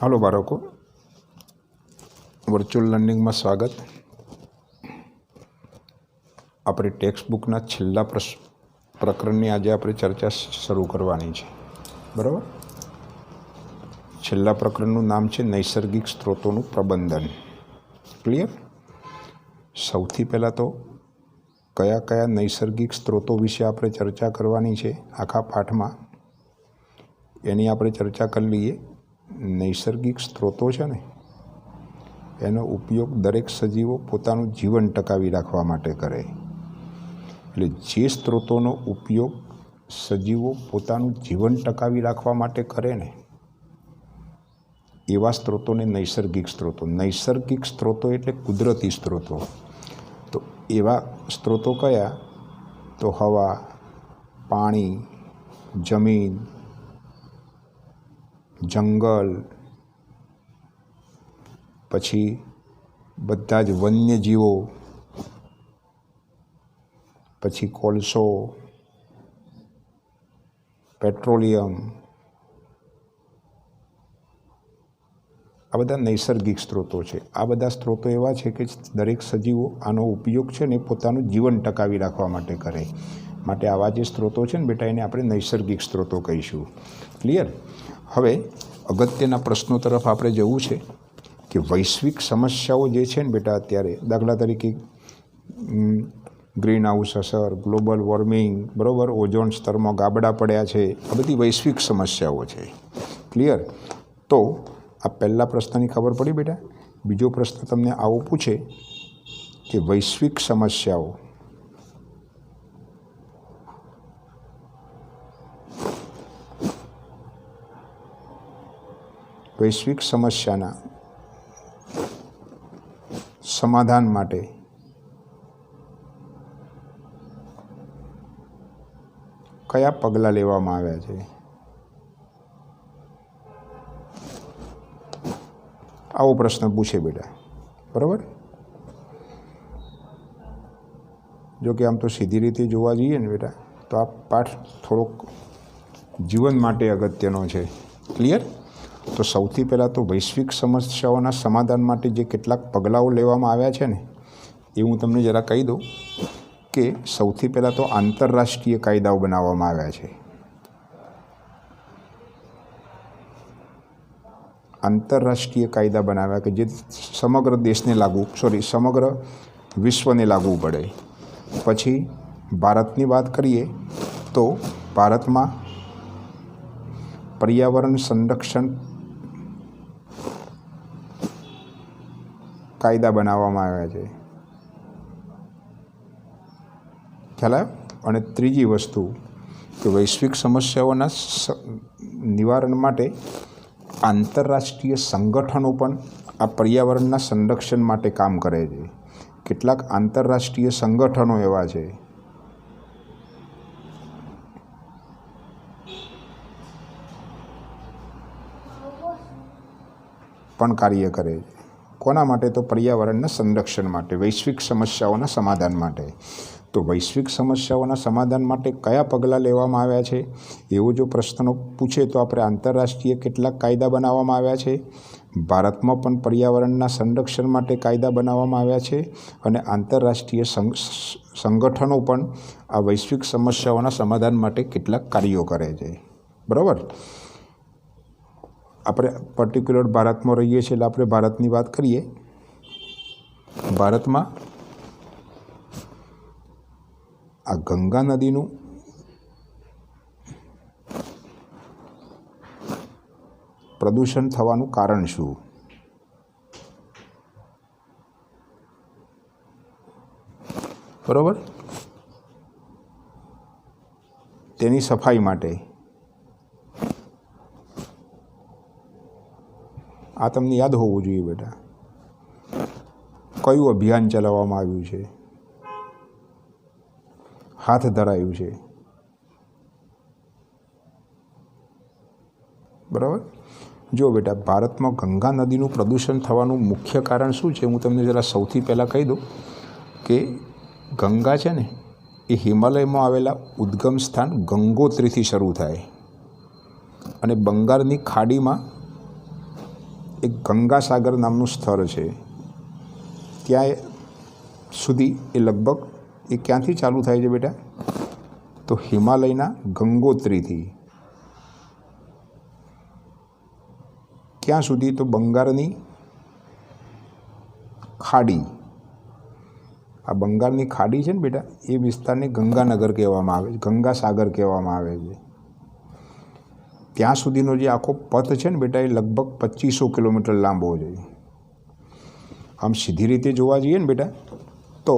Hello बाळको, virtual learning में स्वागत। अपनी टेक्स्ट बुकना छेल्ला प्रकरणनी आज आप चर्चा शुरू करवानी छे। बराबर, छेल्ला प्रकरणनु नाम छे नैसर्गिक स्त्रोतों प्रबंधन। क्लियर? सौथी पहला तो कया कया नैसर्गिक स्त्रोतों विषे आपणे चर्चा करवानी छे आखा पाठ में एनी आपणे चर्चा कर लीए। नैसर्गिक स्त्रोतो छे ने एनो उपयोग दरेक सजीवो पोतानुं जीवन टकावी राखवा माटे करे। एटले जे स्त्रोतोनो उपयोग सजीवो पोतानुं जीवन टकावी राखवा माटे करे ने एवा स्त्रोतोने नैसर्गिक स्त्रोतो एटले कुदरती स्त्रोतो। तो एवा स्त्रोतो कया? तो हवा, पाणी, जमीन, जंगल, पछी बधा ज वन्यजीवो, पछी कोळसो, पेट्रोलियम, आ बधा नैसर्गिक स्त्रोतो छे। आ बधा स्त्रोतो एवा छे के दरेक सजीवो आनो उपयोग छे ने पोतानुं जीवन टकावी राखवा माटे करे। माटे आवा जे स्त्रोतो छे ने बेटा एने आपणे नैसर्गिक स्त्रोतो कहीशुं। क्लियर? हवे अगत्यना प्रश्नों तरफ आपणे जवुं छे कि वैश्विक समस्याओं जे छे ने बेटा अत्यारे दाखला तरीके ग्रीन हाउस असर, ग्लोबल वॉर्मिंग, बराबर, ओजोन स्तर में गाबड़ा पड्या छे, आ बधी वैश्विक समस्याओं छे। क्लियर? तो आ पहला प्रश्ननी खबर पड़ी बेटा। बीजो प्रश्न तमने आवो पूछे कि वैश्विक समस्याओं वैश्विक समस्याना समाधान माटे कया पगला लेवामां आव्या छे? आवो प्रश्न पूछे बेटा। बराबर, जो कि आम तो सीधी रीते जोवा जईए ने बेटा तो आ पाठ थोड़ोक जीवन माटे अगत्यनो छे। क्लियर? तो सौथी पहला तो वैश्विक समस्याओं समाधान माटे जे केटलाक पगलाओ लेवामां आव्या छे ने ए हूँ तमने जरा कही दूँ कि सौथी पहला तो आंतरराष्ट्रीय कायदाओ बनाववामां आव्या छे। आंतरराष्ट्रीय कायदा बनाव्या कि जे समग्र देशने लागू समग्र विश्वने लागू पड़े। पछी भारतनी बात करिए तो भारत में पर्यावरण संरक्षण कायदा बनाववामां आव्या छे। ख्याल आव्यो? अने त्रीजी वस्तु कि वैश्विक समस्याओं निवारण माटे आंतरराष्ट्रीय संगठनों पण आ पर्यावरणना संरक्षण माटे काम करे छे। केटलाक आंतरराष्ट्रीय संगठनों एवा छे पण कार्य करे। कोना माटे? तो पर्यावरणना संरक्षण माटे, वैश्विक समस्याओं समाधान माटे। तो वैश्विक समस्याओं समाधान माटे कया पगला लेवामां आव्या छे एवो जो प्रश्न पूछे तो आपणे आंतरराष्ट्रीय केटलाक कायदा बनाववामां आव्या छे। भारतमां पण पर्यावरणना संरक्षण माटे कायदा बनाववामां आव्या छे अने आंतरराष्ट्रीय संगठनों पण आ वैश्विक समस्याओं समाधान माटे केटलाक कार्यो करे छे। बराबर, આપણે પર્ટિક્યુલર ભારતમાં રહીએ છીએ એટલે આપણે ભારતની વાત કરીએ। ભારતમાં આ ગંગા નદીનું પ્રદૂષણ થવાનું કારણ શું? બરાબર, તેની સફાઈ માટે आ तमने याद होवुं जोईए बेटा। कयुं अभियान चलाववामां आव्युं छे? हाथ धरायुं छे। बराबर, जो बेटा भारत में गंगा नदीनुं प्रदूषण थवानुं मुख्य कारण शुं छे हूँ तमने जरा सौथी पहला कही दूँ कि गंगा छे ने ए हिमालय में आवेला उद्गम स्थान गंगोत्रीथी शरू थाय अने बंगाळनी खाड़ी में એક ગંગાસાગર નામનું સ્થળ છે, ત્યાં સુધી એ લગભગ એ ક્યાંથી ચાલુ થાય છે બેટા? તો હિમાલયના ગંગોત્રીથી ક્યાં સુધી? તો બંગાળની ખાડી, આ બંગાળની ખાડી છે ને બેટા, એ વિસ્તારને ગંગાનગર કહેવામાં આવે છે, ગંગાસાગર કહેવામાં આવે છે. ત્યાં સુધીનો જે આખો પથ છે ને બેટા, એ લગભગ 2500 કિલોમીટર લાંબો છે. આમ સીધી રીતે જોવા જઈએ ને બેટા, તો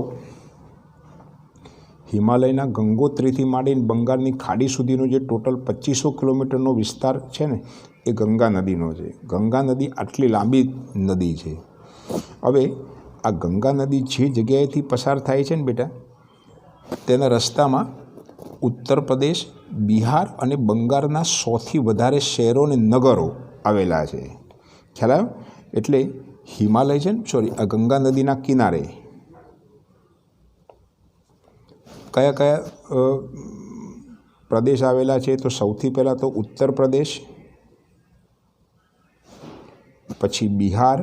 હિમાલયના ગંગોત્રીથી માંડીને બંગાળની ખાડી સુધીનો જે ટોટલ 2500 કિલોમીટરનો વિસ્તાર છે ને, એ ગંગા નદીનો છે. ગંગા નદી આટલી લાંબી નદી છે. હવે આ ગંગા નદી જે જગ્યાએથી પસાર થાય છે ને બેટા, તેના રસ્તામાં ઉત્તર પ્રદેશ, બિહાર અને બંગાળના સૌથી વધારે શહેરો અને નગરો આવેલા છે. ખ્યાલ આવ્યો? એટલે હિમાલય છે ને, સોરી, આ ગંગા નદીના કિનારે કયા કયા પ્રદેશ આવેલા છે? તો સૌથી પહેલાં તો ઉત્તર પ્રદેશ, પછી બિહાર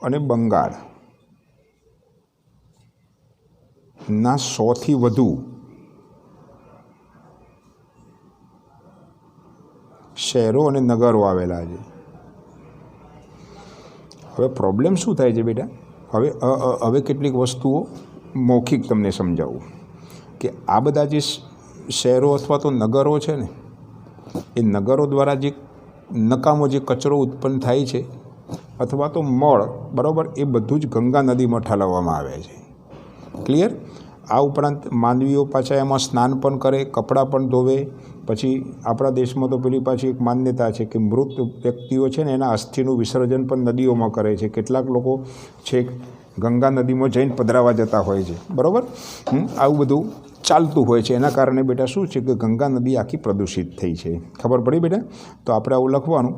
અને બંગાળના સૌથી વધુ શહેરો અને નગરો આવેલા છે. હવે પ્રોબ્લેમ શું થાય છે બેટા? હવે કેટલીક વસ્તુઓ મૌખિક તમને સમજાવું કે આ બધા જે શહેરો અથવા તો નગરો છે ને, એ નગરો દ્વારા જે નકામો જે કચરો ઉત્પન્ન થાય છે અથવા તો મળ, બરાબર, એ બધું જ ગંગા નદીમાં ઠાલવવામાં આવે છે. ક્લિયર? આ ઉપરાંત માનવીઓ પાછા એમાં સ્નાન પણ કરે, કપડાં પણ ધોવે. પછી આપણા દેશમાં તો પેલી પાછી એક માન્યતા છે કે મૃત વ્યક્તિઓ છે ને, એના અસ્થિનું વિસર્જન પણ નદીઓમાં કરે છે. કેટલાક લોકો છેક ગંગા નદીમાં જઈને પધરાવા જતા હોય છે, બરાબર. આવું બધું ચાલતું હોય છે. એના કારણે બેટા શું છે કે ગંગા નદી આખી પ્રદૂષિત થઈ છે. ખબર પડી બેટા? તો આપણે આવું લખવાનું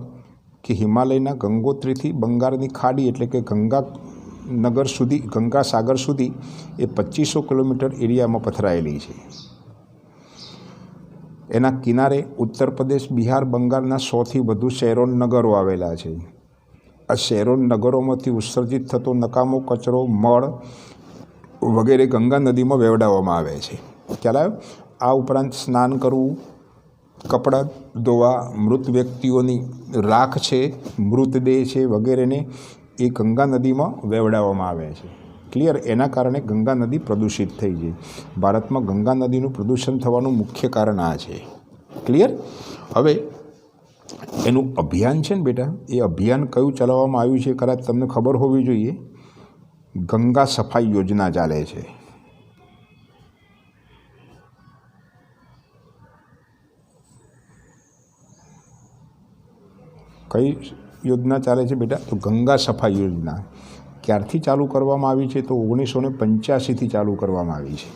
કે હિમાલયના ગંગોત્રીથી બંગાળની ખાડી એટલે કે ગંગાનગર સુધી, ગંગાસાગર સુધી એ 2500 કિલોમીટર એરિયામાં પથરાયેલી છે. એના કિનારે ઉત્તર પ્રદેશ, બિહાર, બંગાળના સૌથી વધુ શહેરો નગરો આવેલા છે. આ શહેરો નગરોમાંથી ઉત્સર્જિત થતો નકામો કચરો, મળ વગેરે ગંગા નદીમાં વહેવડાવવામાં આવે છે. ખ્યાલ આવ્યો? આ ઉપરાંત સ્નાન કરવું, કપડાં ધોવા, મૃત વ્યક્તિઓની રાખ છે, મૃતદેહ છે વગેરેને એ ગંગા નદીમાં વહેવડાવવામાં આવે છે. ક્લિયર? એના કારણે ગંગા નદી પ્રદૂષિત થઈ છે. ભારતમાં ગંગા નદીનું પ્રદૂષણ થવાનું મુખ્ય કારણ આ છે. ક્લિયર? હવે એનું અભિયાન છે ને બેટા, એ અભિયાન કયું ચલાવવામાં આવ્યું છે કદાચ તમને ખબર હોવી જોઈએ. ગંગા સફાઈ યોજના ચાલે છે. કઈ યોજના ચાલે છે બેટા? તો ગંગા સફાઈ યોજના. ક્યારથી ચાલુ કરવામાં આવી છે? તો 1985થી ચાલુ કરવામાં આવી છે.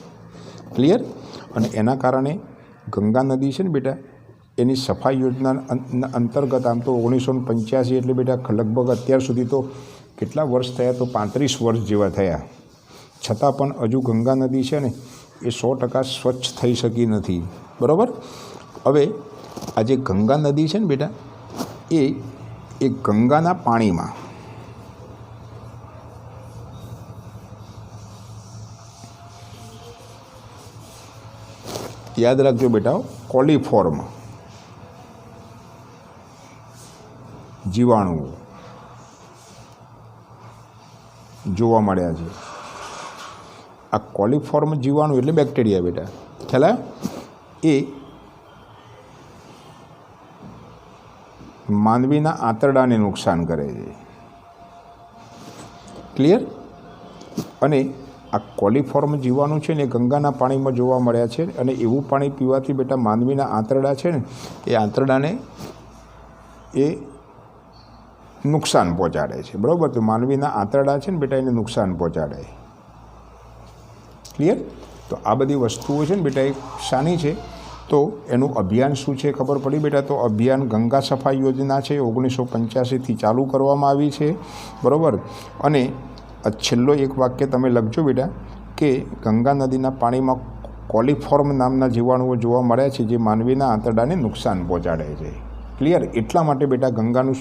ક્લિયર? અને એના કારણે ગંગા નદી છે ને બેટા, એની સફાઈ યોજના અંતર્ગત આમ તો 1985 એટલે બેટા લગભગ અત્યાર સુધી તો કેટલા વર્ષ થયા? તો 35 વર્ષ જેવા થયા. છતાં પણ હજુ ગંગા નદી છે ને, એ 100% સ્વચ્છ થઈ શકી નથી. બરાબર? હવે આ જે ગંગા નદી છે ને બેટા, એ ગંગાના પાણીમાં યાદ રાખજો બેટા, કોલિફોર્મ જીવાણુઓ જોવા મળ્યા છે. આ કોલિફોર્મ જીવાણુ એટલે બેક્ટેરિયા બેટા. ખ્યાલ આવ્યો? એ માનવીના આંતરડાને નુકસાન કરે છે. ક્લિયર? અને આ કોલિફોર્મ જીવાણુ છે ને, એ ગંગાના પાણીમાં જોવા મળ્યા છે. અને એવું પાણી પીવાથી બેટા માનવીના આંતરડા છે ને, એ આંતરડાને એ નુકસાન પહોંચાડે છે. બરાબર? તો માનવીના આંતરડા છે ને બેટા, એને નુકસાન પહોંચાડે. ક્લિયર? તો આ બધી વસ્તુઓ છે ને બેટા, એ શાની છે? તો એનું અભિયાન શું છે ખબર પડી બેટા? તો અભિયાન ગંગા સફાઈ યોજના છે, 1985થી ચાલુ કરવામાં આવી છે. બરાબર? અને છેલ્લો એક વાક્ય તમે લખજો બેટા કે ગંગા નદીના પાણીમાં કોલિફોર્મ નામના જીવાણુઓ જોવા મળ્યા છે, જે માનવીના આંતરડાને નુકસાન પહોંચાડે છે. ક્લિયર? એટલા માટે બેટા ગંગાનું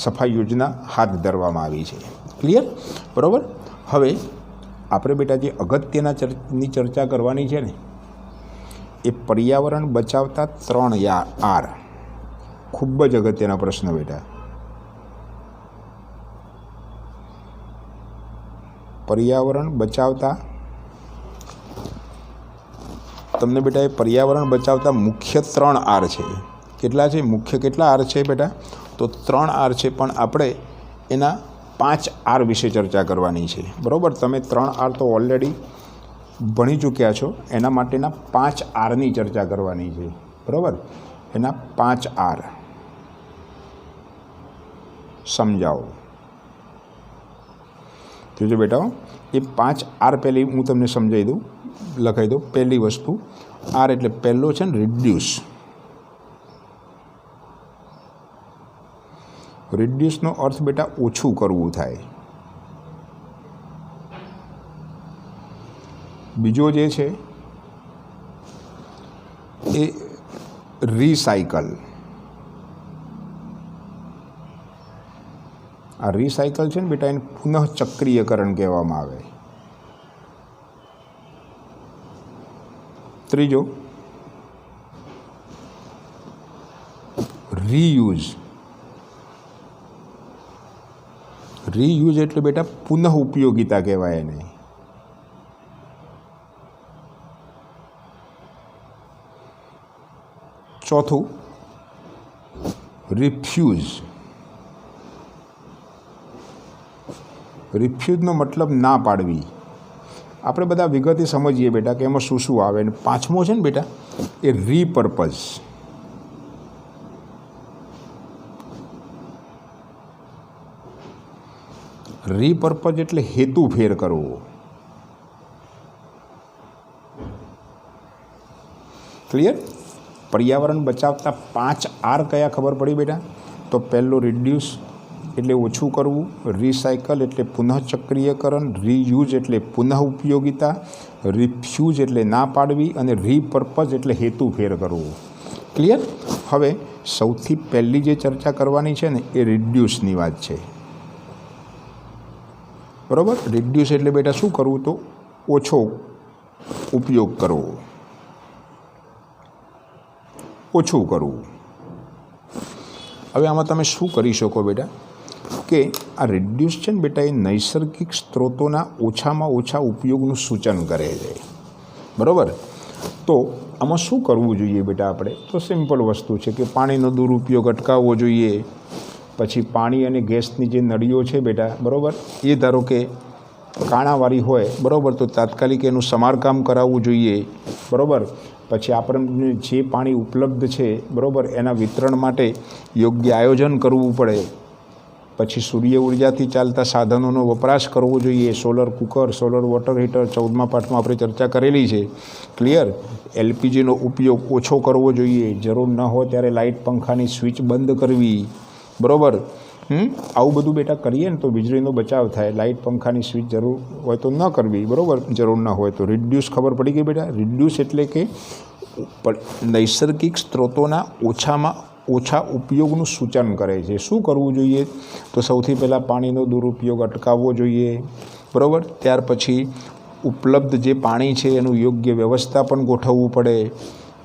સફાઈ યોજના હાથ ધરવામાં આવી છે. ક્લિયર? બરાબર. હવે આપણે બેટા જે અગત્યની ચર્ચા કરવાની છે ને એ પર્યાવરણ બચાવતા 3 R. ખૂબ જ અગત્યના પ્રશ્ન બેટા. પર્યાવરણ બચાવતા તમને બેટા એ પર્યાવરણ બચાવતા મુખ્ય 3 R છે. કેટલા છે? મુખ્ય કેટલા R છે બેટા? તો 3 R છે, પણ આપણે એના 5 R વિશે ચર્ચા કરવાની છે. બરાબર? તમે 3 R તો ઓલરેડી ભણી ચૂક્યા છો, એના માટેના 5 Rની ચર્ચા કરવાની છે. બરાબર? એના 5 R સમજાવો. જોજો બેટા, એ 5 R પહેલી હું તમને સમજાવી દઉં, લખાઈ દઉં. પહેલી વસ્તુ R એટલે પહેલો છે ને રિડ્યુસ. રિડ્યુસનો અર્થ બેટા ઓછું કરવું થાય. બીજો જે છે એ રિસાયકલ. આ રિસાયકલ છે ને બેટા એને પુનઃચક્રીયકરણ કહેવામાં આવે. ત્રીજો રીયુઝ. રીયુઝ એટલે બેટા પુનઃ ઉપયોગિતા કહેવાય એને. ચોથું રિફ્યુઝ. રિફ્યુઝનો મતલબ ના પાડવી. આપણે બધા વિગતે સમજીએ બેટા કે એમાં શું શું આવે. અને 5મો છે ને બેટા એ રીપર્પઝ. રીપર્પઝ એટલે હેતુ ફેર કરવો. ક્લિયર? પર્યાવરણ બચાવતા 5 R કયા ખબર પડી બેટા? તો પહેલો રિડ્યુસ એટલે ઓછું કરવું, રિસાયકલ એટલે પુનઃચક્રીયકરણ, રીયુઝ એટલે પુનઃ ઉપયોગિતા, રિફ્યુઝ એટલે ના પાડવી, અને રીપર્પઝ એટલે હેતુ ફેર કરવું. ક્લિયર? હવે સૌથી પહેલી જે ચર્ચા કરવાની છે ને એ રિડ્યુસની વાત છે. બરાબર? રિડ્યુસ એટલે બેટા શું કરવું? તો ઓછો ઉપયોગ કરવો, ઓછું કરવું. હવે આમાં તમે શું કરી શકો બેટા કે આ રિડ્યુસ છે ને બેટા એ નૈસર્ગિક સ્ત્રોતોના ઓછામાં ઓછા ઉપયોગનું સૂચન કરે છે. બરાબર? તો આમાં શું કરવું જોઈએ બેટા આપણે? તો સિમ્પલ વસ્તુ છે કે પાણીનો દુરુપયોગ અટકાવવો જોઈએ. પછી પાણી અને ગેસની જે નળીઓ છે બેટા, બરાબર, એ ધારો કે કાણાવાળી હોય, બરાબર, તો તાત્કાલિક એનું સમારકામ કરાવવું જોઈએ. બરાબર? પછી આપણને જે પાણી ઉપલબ્ધ છે, બરાબર, એના વિતરણ માટે યોગ્ય આયોજન કરવું પડે. પછી સૂર્ય ઉર્જાથી ચાલતા સાધનોનો વપરાશ કરવો જોઈએ. Solar cooker, solar water heater 14મા પાઠમાં આપણે ચર્ચા કરેલી છે. ક્લિયર? LPGનો ઉપયોગ ઓછો કરવો જોઈએ. જરૂર ન હોય ત્યારે લાઇટ પંખાની સ્વિચ બંધ કરવી. બરાબર? આવું બધું બેટા કરીએ ને તો વીજળીનો બચાવ થાય. લાઇટ પંખાની સ્વિચ જરૂર હોય તો ન કરવી. બરાબર? જરૂર ન હોય તો. રિડ્યુસ ખબર પડી ગઈ બેટા? રિડ્યુસ એટલે કે નૈસર્ગિક સ્ત્રોતોના ઓછામાં ઓછા ઉપયોગનું સૂચન કરે છે. શું કરવું જોઈએ? તો સૌથી પહેલાં પાણીનો દુરુપયોગ અટકાવવો જોઈએ. બરાબર? ત્યાર પછી ઉપલબ્ધ જે પાણી છે એનું યોગ્ય વ્યવસ્થાપન ગોઠવવું પડે.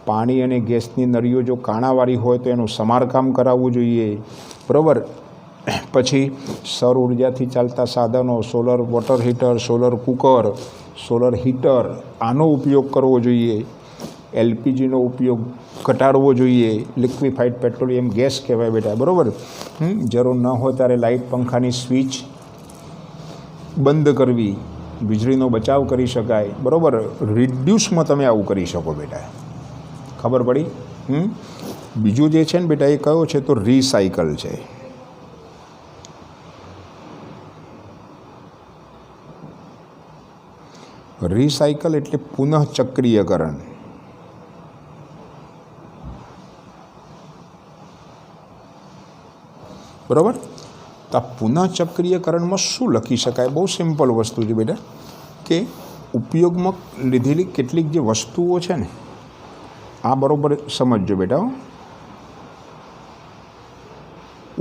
પાણી અને ગેસની નળીઓ જો કાણાવાળી હોય તો એનું સમારકામ કરાવવું જોઈએ. બરાબર? પછી સૌર ઉર્જાથી ચાલતા સાધનો, solar water heater, solar cooker, solar heater, આનો ઉપયોગ કરવો જોઈએ. LPGનો ઉપયોગ ઘટાડવો જોઈએ. લિક્વિફાઈડ પેટ્રોલિયમ ગેસ કહેવાય બેટા. બરાબર? જરૂર ન હોય ત્યારે લાઇટ પંખાની સ્વિચ બંધ કરવી. વીજળીનો બચાવ કરી શકાય. બરાબર? રિડ્યુસમાં તમે આવું કરી શકો બેટા. ખબર પડી? બીજું જે છે ને બેટા એ કયો છે? તો રિસાયકલ છે. રિસાયકલ એટલે પુનઃચક્રીયકરણ. બરાબર? તો આ પુનઃચક્રીયકરણમાં શું લખી શકાય? બહુ સિમ્પલ વસ્તુ છે બેટા કે ઉપયોગમાં લીધેલી કેટલીક જે વસ્તુઓ છે ને, આ બરાબર સમજજો બેટા.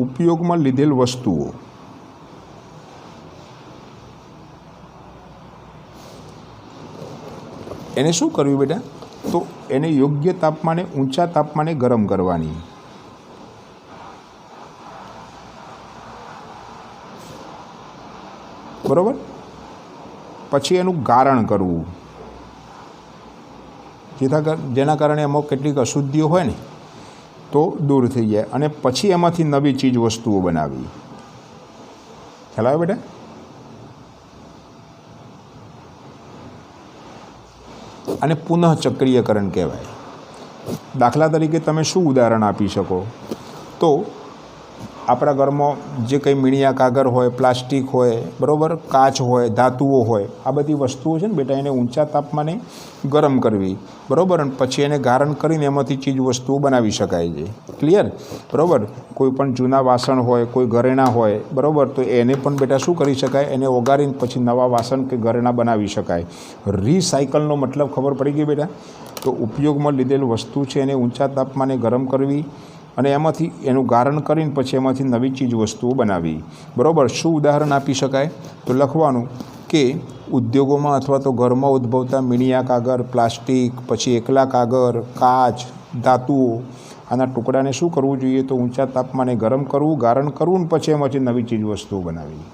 ઉપયોગમાં લીધેલ વસ્તુઓ એને શું કરવું બેટા? તો એને યોગ્ય તાપમાને, ઊંચા તાપમાને ગરમ કરવાની. બરાબર. પછી એનું ગારણ કરવું, જેના કારણે એમાં કેટલીક અશુદ્ધિઓ હોય ને તો દૂર થઈ જાય, અને પછી એમાંથી નવી ચીજ વસ્તુઓ બનાવી. ખ્યાલ આવે બેટા? અને પુનઃચક્રીયકરણ કહેવાય. દાખલા તરીકે તમે શું ઉદાહરણ આપી શકો? તો આપણા ઘરમાં જે કંઈ મીણિયા કાગળ હોય, પ્લાસ્ટિક હોય, બરાબર, કાચ હોય, ધાતુઓ હોય, આ બધી વસ્તુઓ છે ને બેટા, એને ઊંચા તાપમાને ગરમ કરવી, બરાબર, અને પછી એને ગારણ કરીને એમાંથી ચીજ વસ્તુઓ બનાવી શકાય છે. ક્લિયર? બરાબર. કોઈ પણ જૂના વાસણ હોય, કોઈ ઘરેણાં હોય, બરાબર, તો એને પણ બેટા શું કરી શકાય? એને ઓગાળીને પછી નવા વાસણ કે ઘરેણાં બનાવી શકાય. રિસાયકલનો મતલબ ખબર પડી ગઈ બેટા? તો ઉપયોગમાં લીધેલ વસ્તુ છે એને ઊંચા તાપમાને ગરમ કરવી અને એમાંથી એનું ગારણ કરીને પછી એમાંથી નવી ચીજ વસ્તુઓ બનાવી. બરાબર. શું ઉદાહરણ આપી શકાય? તો લખવાનું કે ઉદ્યોગોમાં અથવા તો ઘરમાં ઉદ્ભવતા મીણિયા કાગળ, પ્લાસ્ટિક, પછી એકલા કાગળ, કાચ, ધાતુઓ, આના ટુકડાને શું કરવું જોઈએ? તો ઊંચા તાપમાને ગરમ કરવું, ગારણ કરવું, ને પછી એમાંથી નવી ચીજ વસ્તુઓ બનાવી.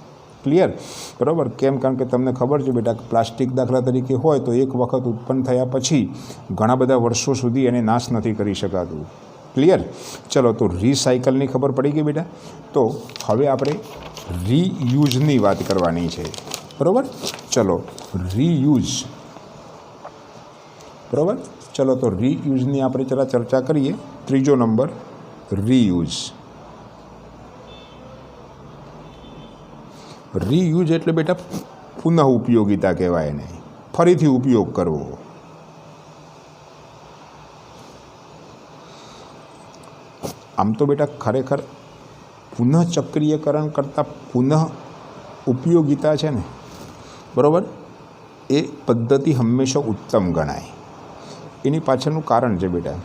ક્લિયર? બરાબર. કેમ? કારણ કે તમને ખબર છે બેટા, પ્લાસ્ટિક દાખલા તરીકે હોય તો એક વખત ઉત્પન્ન થયા પછી ઘણા બધા વર્ષો સુધી એને નાશ નથી કરી શકાતું. ક્લિયર? ચલો, તો રિસાયકલની ખબર પડી ગઈ બેટા. તો હવે આપણે રીયુઝની વાત કરવાની છે. બરાબર. ચલો, રીયુઝ. બરાબર. ચલો, તો રીયુઝની આપણે જરા ચર્ચા કરીએ. ત્રીજો નંબર, રીયુઝ. રીયુઝ એટલે બેટા પુનઃ ઉપયોગિતા કહેવાય એને, ફરીથી ઉપયોગ કરવો. આમ તો બેટા ખરેખર પુનઃચક્રીયકરણ કરતાં પુનઃ ઉપયોગિતા છે ને, બરાબર, એ પદ્ધતિ હંમેશા ઉત્તમ ગણાય. એની પાછળનું કારણ છે બેટા,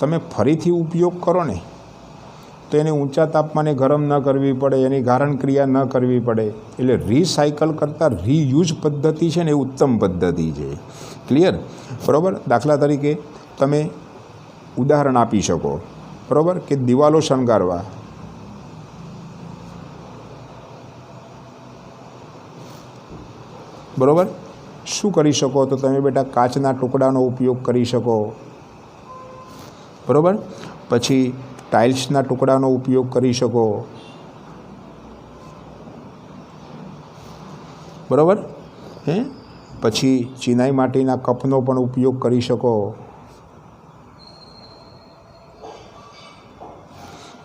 તમે ફરીથી ઉપયોગ કરો ને તો એને ઊંચા તાપમાને ગરમ ન કરવી પડે, એની ગારણ ક્રિયા ન કરવી પડે. એટલે રિસાયકલ કરતાં રીયુઝ પદ્ધતિ છે ને એ ઉત્તમ પદ્ધતિ છે. ક્લિયર? બરાબર. દાખલા તરીકે તમે ઉદાહરણ આપી શકો, બરાબર, કે દિવાલો શણગારવા, બરાબર, શું કરી શકો? તો તમે બેટા કાચના ટુકડાનો ઉપયોગ કરી શકો, બરાબર. પછી ટાઇલ્સના ટુકડાનો ઉપયોગ કરી શકો, બરાબર. પછી ચિનાઈ માટીના કપનો પણ ઉપયોગ કરી શકો,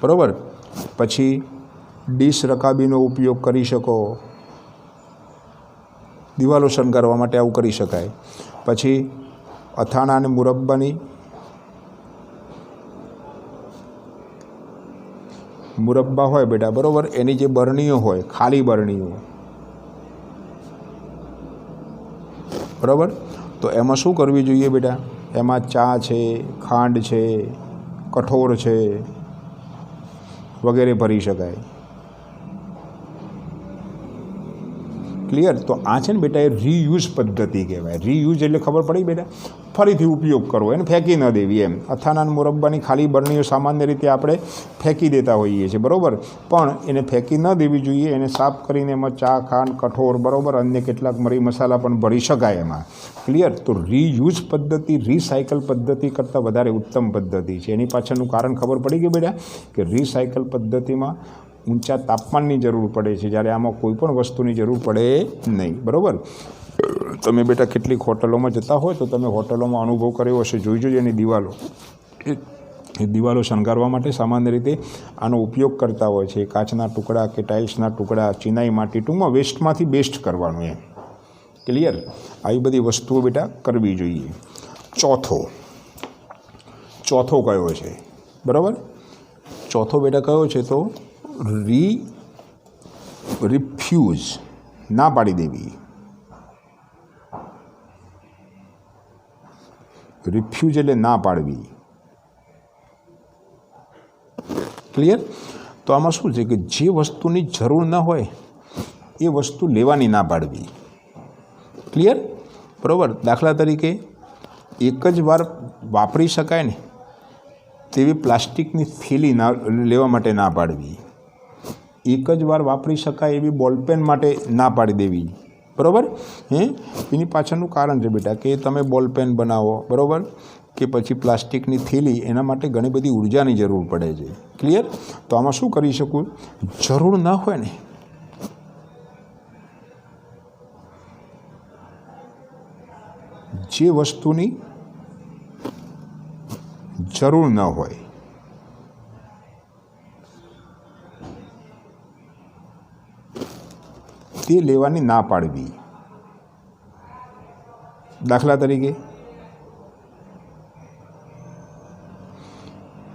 બરાબર. પછી ડીશ રકાબીનો ઉપયોગ કરી શકો. દિવાલો શણગારવા માટે આવું કરી શકાય. પછી અથાણા અને મુરબ્બાની મુરબ્બા હોય બેટા, બરાબર, એની જે બરણીઓ હોય, ખાલી બરણીઓ, બરાબર, તો એમાં શું કરવી જોઈએ બેટા? એમાં ચા છે, ખાંડ છે, કઠોળ છે વગેરે ભરી શકાય. ક્લિયર? તો આ છે ને બેટા એ રીયુઝ પદ્ધતિ કહેવાય. રીયુઝ એટલે ખબર પડી બેટા? ફરીથી ઉપયોગ કરવો, એને ફેંકી ન દેવી એમ. અથાણા અને મુરબ્બાની ખાલી બરણીઓ સામાન્ય રીતે આપણે ફેંકી દેતા હોઈએ છીએ, બરાબર, પણ એને ફેંકી ન દેવી જોઈએ. એને સાફ કરીને એમાં ચા, ખાંડ, કઠોળ, બરાબર, અન્ય કેટલાક મરી મસાલા પણ ભરી શકાય એમાં. ક્લિયર? તો રીયુઝ પદ્ધતિ રિસાયકલ પદ્ધતિ કરતાં વધારે ઉત્તમ પદ્ધતિ છે. એની પાછળનું કારણ ખબર પડી ગઈ બેટા? કે રિસાયકલ પદ્ધતિમાં ઊંચા તાપમાનની જરૂર પડે છે, જ્યારે આમાં કોઈ પણ વસ્તુની જરૂર પડે નહીં. બરાબર. તમે બેટા કેટલીક હોટલોમાં જતા હોય તો તમે હોટલોમાં અનુભવ કર્યો હશે, જોઈ જોજો એની દિવાલો, એ દિવાલો શણગારવા માટે સામાન્ય રીતે આનો ઉપયોગ કરતા હોય છે. કાચના ટુકડા કે ટાઇલ્સના ટુકડા, ચિનાઈ માટી, ટૂંકમાં વેસ્ટમાંથી બેસ્ટ કરવાનું એમ. ક્લિયર? આવી બધી વસ્તુઓ બેટા કરવી જોઈએ. ચોથો કયો છે? બરાબર. ચોથો બેટા કયો છે? તો રિફ્યુઝ, ના પાડી દેવી. રિફ્યુઝ એટલે ના પાડવી. ક્લિયર? તો આમાં શું છે કે જે વસ્તુની જરૂર ન હોય એ વસ્તુ લેવાની ના પાડવી. ક્લિયર? બરાબર. દાખલા તરીકે એક જ વાર વાપરી શકાય ને તેવી પ્લાસ્ટિકની થેલી ના લેવા માટે ના પાડવી. એક જ વાર વાપરી શકાય એવી બોલપેન માટે ના પાડી દેવી. બરાબર. એની પાછળનું કારણ છે બેટા કે તમે બોલપેન બનાવો, બરાબર, કે પછી પ્લાસ્ટિકની થેલી, એના માટે ઘણી બધી ઉર્જાની જરૂર પડે છે. ક્લિયર? તો આમાં શું કરી શકું? જરૂર ના હોય ને જે વસ્તુની જરૂર ન હોય તે લેવાની ના પાડવી. દાખલા તરીકે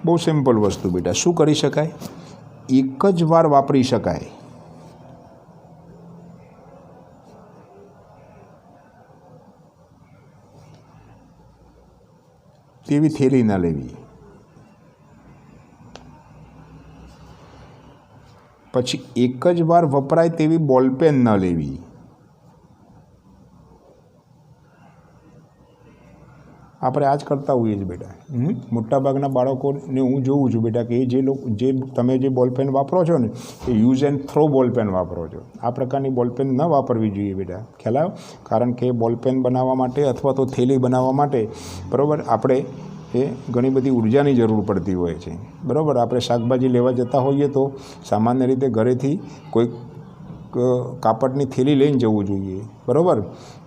બહુ સિમ્પલ વસ્તુ બેટા, શું કરી શકાય? એક જ વાર વાપરી શકાય તેવી થેલી ના લેવી. પછી એક જ વાર વપરાય તેવી બોલપેન ન લેવી. આપણે આ જ કરતા હોઈએ છીએ બેટા. મોટાભાગના બાળકોને હું જોઉં છું બેટા કે જે તમે જે બોલપેન વાપરો છો ને એ યુઝ એન્ડ થ્રો બોલપેન વાપરો છો. આ પ્રકારની બોલપેન ન વાપરવી જોઈએ બેટા. ખ્યાલ આવ્યો? કારણ કે બોલપેન બનાવવા માટે અથવા તો થેલી બનાવવા માટે, બરાબર, આપણે એ ઘણી બધી ઉર્જાની જરૂર પડતી હોય છે. બરાબર. આપણે શાકભાજી લેવા જતા હોઈએ તો સામાન્ય રીતે ઘરેથી કોઈ કાપડની થેલી લઈને જવું જોઈએ. બરાબર.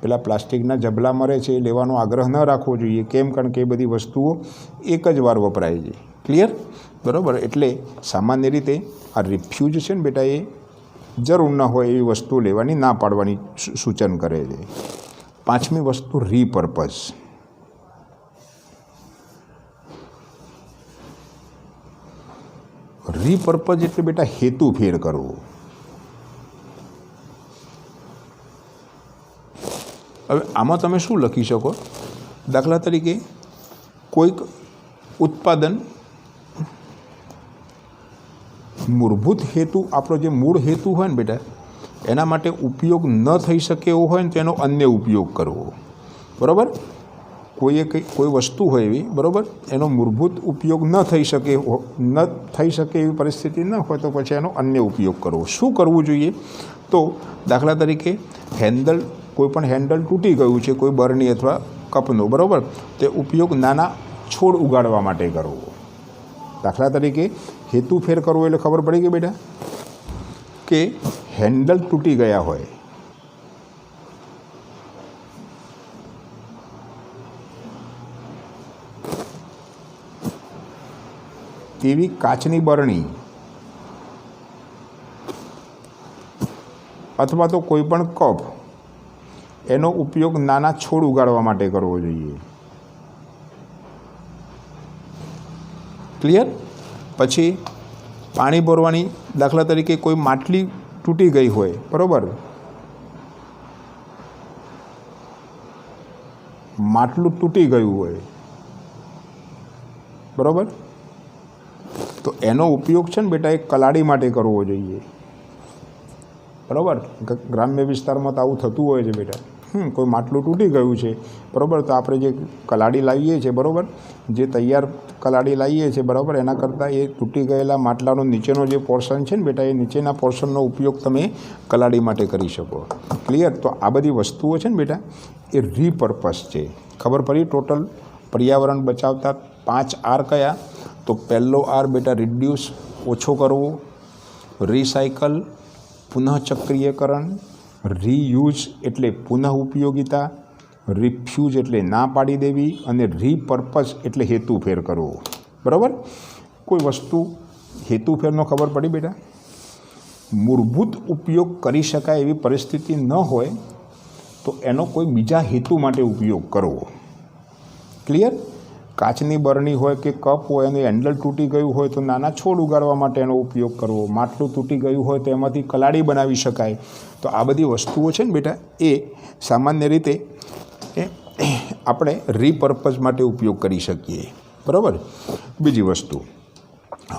પેલા પ્લાસ્ટિકના જબલા મરે છે એ લેવાનો આગ્રહ ન રાખવો જોઈએ. કેમ? કારણ કે એ બધી વસ્તુઓ એક જ વાર વપરાય છે. ક્લિયર? બરાબર. એટલે સામાન્ય રીતે આ રિફ્યુઝ છે ને બેટા, એ જરૂર ન હોય એવી વસ્તુ લેવાની ના પાડવાની સૂચન કરે છે. પાંચમી વસ્તુ રીપર્પઝ. રીપર્પઝ એટલે બેટા હેતુ ફેર કરવો. હવે આમાં તમે શું લખી શકો? દાખલા તરીકે કોઈક ઉત્પાદન મૂળભૂત હેતુ, આપણો જે મૂળ હેતુ હોય ને બેટા, એના માટે ઉપયોગ ન થઈ શકે એવો હોય ને તો એનો અન્ય ઉપયોગ કરવો. બરાબર. કોઈ વસ્તુ હોય એવી, બરાબર, એનો મૂળભૂત ઉપયોગ ન થઈ શકે એવી પરિસ્થિતિ ન હોય તો પછી એનો અન્ય ઉપયોગ કરવો. શું કરવું જોઈએ? તો દાખલા તરીકે કોઈ પણ હેન્ડલ તૂટી ગયું છે કોઈ બરણી અથવા કપનો, બરાબર, તે ઉપયોગ નાના છોડ ઉગાડવા માટે કરવો. દાખલા તરીકે હેતુ ફેર કરવો એટલે ખબર પડી ગઈ બેટા કે હેન્ડલ તૂટી ગયા હોય તેવી કાચની બરણી અથવા તો કોઈ પણ કપ, એનો ઉપયોગ નાના છોડ ઉગાડવા માટે કરવો જોઈએ. ક્લિયર? પછી પાણી ભરવાની, દાખલા તરીકે કોઈ માટલી તૂટી ગઈ હોય, બરાબર, માટલું તૂટી ગયું હોય, બરાબર, તો એનો ઉપયોગ છે ને બેટા એક કલાડી માટે કરવો જોઈએ. બરાબર. ગ્રામ્ય વિસ્તારમાં તો આવું થતું હોય છે બેટા. કોઈ માટલું તૂટી ગયું છે, બરાબર, તો આપણે જે કલાડી લાવીએ છીએ, બરાબર, જે તૈયાર કલાડી લાવીએ છીએ, બરાબર, એના કરતાં એ તૂટી ગયેલા માટલાનો નીચેનો જે પોર્શન છે ને બેટા, એ નીચેના પોર્શનનો ઉપયોગ તમે કલાડી માટે કરી શકો. ક્લિયર? તો આ બધી વસ્તુઓ છે ને બેટા એ રીપર્પઝ છે. ખબર પડી? ટોટલ પર્યાવરણ બચાવતા 5 R કયા? તો પહેલો R બેટા રિડ્યુસ, ઓછો કરવો, રિસાયકલ, પુનઃચક્રીયકરણ, રીયુઝ એટલે પુનઃ ઉપયોગિતા, રિફ્યુઝ એટલે ના પાડી દેવી, અને રીપર્પઝ એટલે હેતુ ફેર કરવો. બરાબર. કોઈ વસ્તુ હેતુ ફેરનો ખબર પડી બેટા? મૂળભૂત ઉપયોગ કરી શકાય એવી પરિસ્થિતિ ન હોય તો એનો કોઈ બીજા હેતુ માટે ઉપયોગ કરવો. ક્લિયર? કાચની બરણી હોય કે કપ હોય, એનું હેન્ડલ તૂટી ગયું હોય તો નાના છોડ ઉગાડવા માટે એનો ઉપયોગ કરવો. માટલું તૂટી ગયું હોય તો એમાંથી કલાડી બનાવી શકાય. તો આ બધી વસ્તુઓ છે ને બેટા એ સામાન્ય રીતે આપણે રીપર્પઝ માટે ઉપયોગ કરી શકીએ. બરાબર. બીજી વસ્તુ,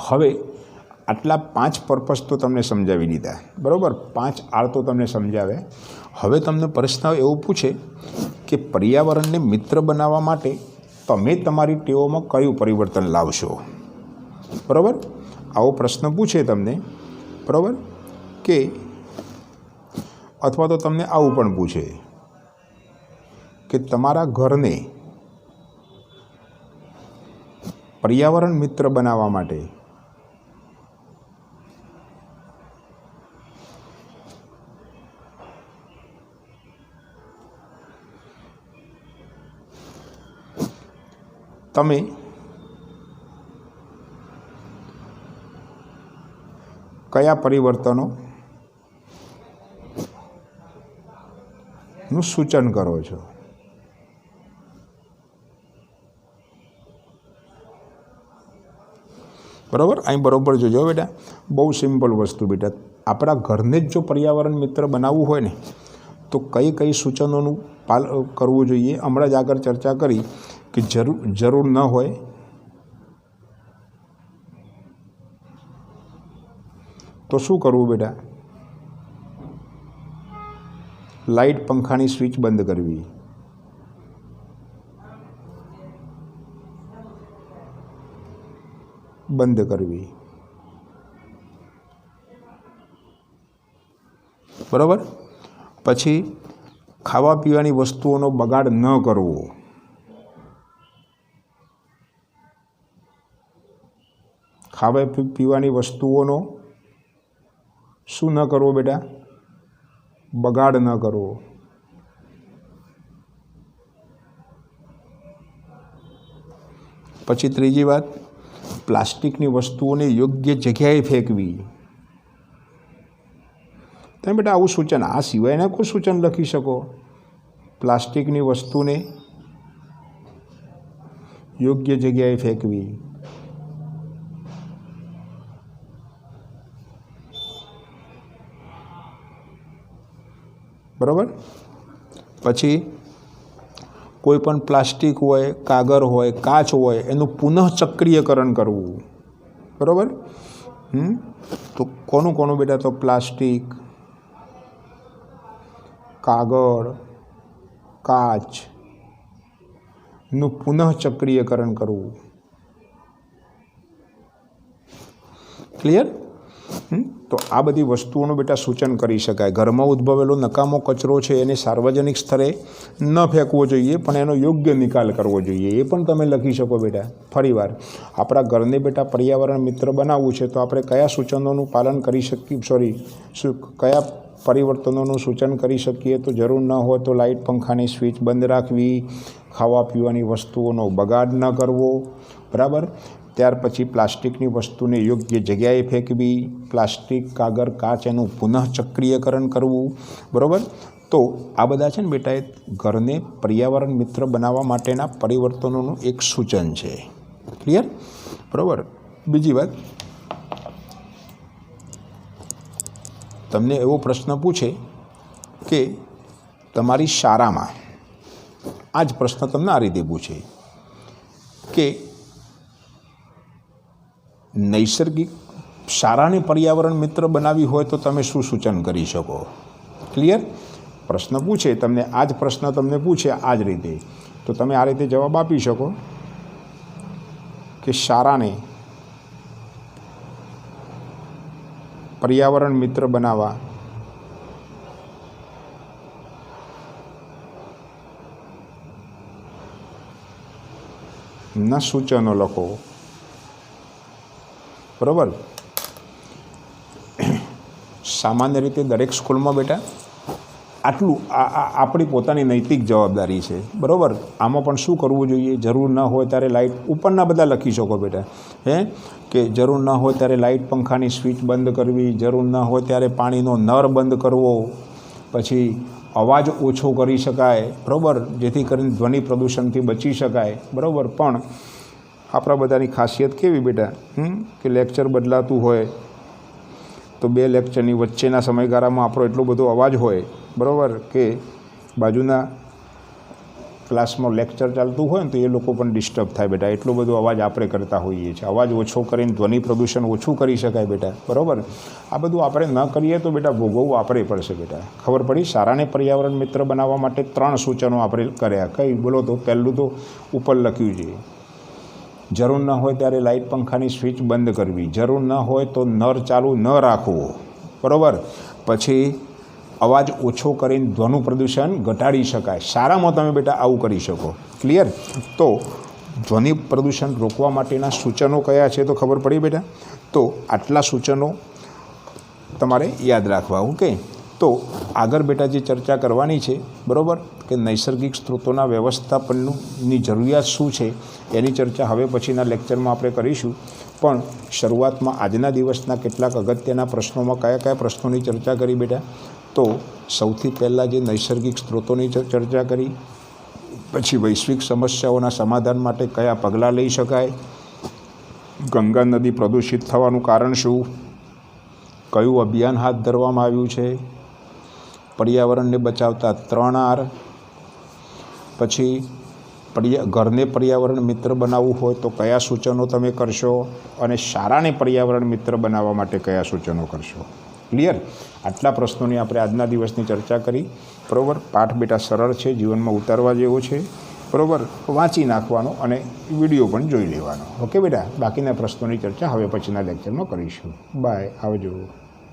હવે આટલા 5 પર્પઝ તો તમને સમજાવી દીધા, બરાબર. 5 આર તો તમને સમજાવે. હવે તમને પ્રશ્ન એવો પૂછે કે પર્યાવરણને મિત્ર બનાવવા માટે તમે તમારી ટેવોમાં કયું પરિવર્તન લાવશો, બરાબર. આવો પ્રશ્ન પૂછે તમને, બરાબર, કે અથવા તો તમને આવું પણ પૂછે કે તમારા ઘરને પર્યાવરણ મિત્ર બનાવવા માટે તમે કયા પરિવર્તનોનું સૂચન કરો છો. બરાબર. અહીં બરાબર જોજો બેટા, બહુ સિમ્પલ વસ્તુ બેટા. આપણા ઘરને જ જો પર્યાવરણ મિત્ર બનાવવું હોય ને તો કઈ કઈ સૂચનોનું કરવું જોઈએ. હમણાં જ આગળ ચર્ચા કરી કે જરૂર ન હોય તો શું કરવું બેટા? લાઇટ પંખાની સ્વિચ બંધ કરવી. બરાબર. પછી ખાવા પીવાની વસ્તુઓનો બગાડ ન કરવો. ખાવા પીવાની વસ્તુઓનો શું ન કરવો બેટા? બગાડ ન કરવો. પછી ત્રીજી વાત, પ્લાસ્ટિકની વસ્તુઓને યોગ્ય જગ્યાએ ફેંકવી. તમે બેટા આવું સૂચન, આ સિવાયના કોઈ સૂચન લખી શકો? પ્લાસ્ટિકની વસ્તુને યોગ્ય જગ્યાએ ફેંકવી. બરાબર. પછી કોઈ પણ પ્લાસ્ટિક હોય, કાગળ હોય, કાચ હોય એનું પુનઃચક્રીયકરણ કરવું. બરાબર. તો કોનું બેટા? તો પ્લાસ્ટિક, કાગળ, કાચનું પુનઃચક્રીયકરણ કરવું. ક્લિયર? તો આ બધી વસ્તુઓનું બેટા સૂચન કરી શકાય. ઘરમાં ઉદ્ભવેલો નકામો કચરો છે એને સાર્વજનિક સ્થળે ન ફેંકવો જોઈએ, પણ એનો યોગ્ય નિકાલ કરવો જોઈએ. એ પણ તમે લખી શકો બેટા. ફરીવાર, આપણા ઘરને બેટા પર્યાવરણ મિત્ર બનાવવું છે તો આપણે કયા સૂચનોનું પાલન કરી શકીએ, કયા પરિવર્તનોનું સૂચન કરી શકીએ? તો જરૂર ન હોય તો લાઇટ પંખાની સ્વિચ બંધ રાખવી, ખાવા પીવાની વસ્તુઓનો બગાડ ન કરવો. બરાબર. ત્યાર પછી પ્લાસ્ટિકની વસ્તુને યોગ્ય જગ્યાએ ફેંકવી, પ્લાસ્ટિક, કાગળ, કાચ એનું પુનઃચક્રીયકરણ કરવું. બરાબર. તો આ બધા છે ને બેટા એ ઘરને પર્યાવરણ મિત્ર બનાવવા માટેના પરિવર્તનોનું એક સૂચન છે. ક્લિયર? બરાબર. બીજી વાત, તમને એવો પ્રશ્ન પૂછે કે તમારી શાળામાં, આ જ પ્રશ્ન તમને આ રીતે પૂછે કે નૈસર્ગિક શાળાને પર્યાવરણ મિત્ર બનાવવી હોય તો તમે શું સૂચન કરી શકો? ક્લિયર? પ્રશ્ન પૂછે તમને, આ જ પ્રશ્ન તમને પૂછે આ જ રીતે, તો તમે આ રીતે જવાબ આપી શકો કે શાળાને પર્યાવરણ મિત્ર બનાવવા ના સૂચનો લખો. બરાબર. સામાન્ય રીતે દરેક સ્કૂલમાં બેટા આટલું આપણી પોતાની નૈતિક જવાબદારી છે. બરાબર. આમાં પણ શું કરવું જોઈએ? જરૂર ન હોય ત્યારે લાઇટ, ઉપરના બધા લખી શકો બેટા, કે જરૂર ન હોય ત્યારે લાઇટ પંખાની સ્વિચ બંધ કરવી, જરૂર ન હોય ત્યારે પાણીનો નળ બંધ કરવો, પછી અવાજ ઓછો કરી શકાય. બરાબર. જેથી કરીને ધ્વનિ પ્રદૂષણથી બચી શકાય. બરાબર. પણ આપણા બધાની ખાસિયત કેવી બેટા, કે લેક્ચર બદલાતું હોય તો 2 લેક્ચરની વચ્ચેના સમયગાળામાં આપણો એટલો બધો અવાજ હોય, બરાબર, કે બાજુના ક્લાસમાં લેક્ચર ચાલતું હોય ને તો એ લોકો પણ ડિસ્ટર્બ થાય બેટા, એટલો બધો અવાજ આપણે કરતા હોઈએ છીએ. અવાજ ઓછો કરીને ધ્વનિ પ્રદૂષણ ઓછું કરી શકાય બેટા, બરાબર. આ બધું આપણે ન કરીએ તો બેટા ભોગવવું આપણે પડશે બેટા. ખબર પડી? શાળાને પર્યાવરણ મિત્ર બનાવવા માટે 3 સૂચનો આપણે કર્યા. કઈ બોલો તો? પહેલું તો ઉપર લખ્યું છે, જરૂર ન હોય ત્યારે લાઇટ પંખાની સ્વિચ બંધ કરવી, જરૂર ન હોય તો નળ ચાલુ ન રાખવો, બરાબર. પછી અવાજ ઓછો કરીને ધ્વનિ પ્રદૂષણ ઘટાડી શકાય. શાળામાં તમે બેટા આવું કરી શકો. ક્લિયર? તો ધ્વનિ પ્રદૂષણ રોકવા માટેના સૂચનો કયા છે તો ખબર પડી બેટા? તો આટલા સૂચનો તમારે યાદ રાખવા. ઓકે, તો આગળ બેટા જે ચર્ચા કરવાની છે, બરાબર, કે નૈસર્ગિક સ્ત્રોતોના વ્યવસ્થાપનની જરૂરિયાત શું છે એની ચર્ચા હવે પછીના લેક્ચરમાં આપણે કરીશું. પણ શરૂઆતમાં આજના દિવસના કેટલાક અગત્યના પ્રશ્નોમાં કયા કયા પ્રશ્નોની ચર્ચા કરી બેટા? તો સૌથી પહેલાં જે નૈસર્ગિક સ્ત્રોતોની ચર્ચા કરી, પછી વૈશ્વિક સમસ્યાઓના સમાધાન માટે કયા પગલાં લઈ શકાય, ગંગા નદી પ્રદૂષિત થવાનું કારણ શું, કયું અભિયાન હાથ ધરવામાં આવ્યું છે, પર્યાવરણને બચાવતા 3 R, પછી ઘરને પર્યાવરણ મિત્ર બનાવવું હોય તો કયા સૂચનો તમે કરશો, અને શાળાને પર્યાવરણ મિત્ર બનાવવા માટે કયા સૂચનો કરશો. ક્લિયર? આટલા પ્રશ્નોની આપણે આજના દિવસની ચર્ચા કરી, બરાબર. પાઠ બેટા સરળ છે, જીવનમાં ઉતારવા જેવો છે, બરાબર. વાંચી નાખવાનો અને વિડીયો પણ જોઈ લેવાનો. ઓકે બેટા, બાકીના પ્રશ્નોની ચર્ચા હવે પછીના લેક્ચરમાં કરીશું. બાય, આવજો.